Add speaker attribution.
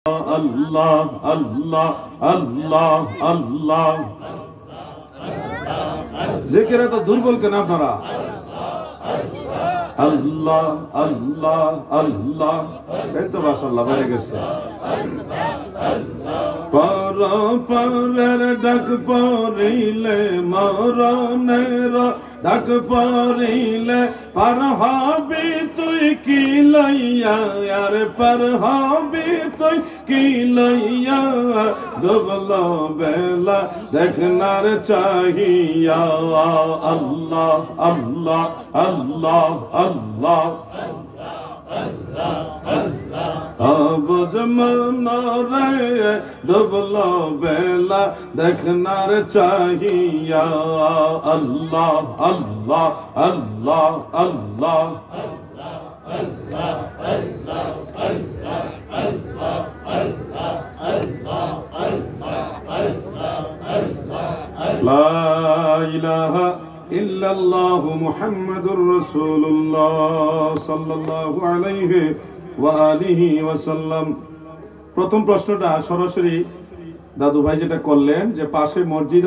Speaker 1: আল্লাহ আল্লাহ আল্লাহ আল্লাহ। জিকিরে তো দুর্বল কেন আপনারা? আল্লাহ আল্লাহ আল্লাহ। এই তো মাশাআল্লাহ হয়ে গেছে। পরের ডাক পড়িলে মরণের ডাক পড়িলে পার হবি তুই কি লইয়া, আর পার হবি তুই কি লইয়া, ডুবল বেলা দেখনার চাহিয়া। আল্লাহ আল্লাহ আল্লাহ আল্লাহ। আবজ মনরে ডুবল বেলা দেখনার চাহিয়া। আল্লাহ আল্লাহ আল্লাহ আল্লাহ। লা ইলাহা ইল্লাল্লাহু মুহাম্মাদুর রাসূলুল্লাহ সাল্লাল্লাহু আলাইহি ওয়া আলিহি ওয়াসাল্লাম। প্রথম প্রশ্নটা সরাসরি দাদু ভাই যেটা করলেন যে পাশে মসজিদ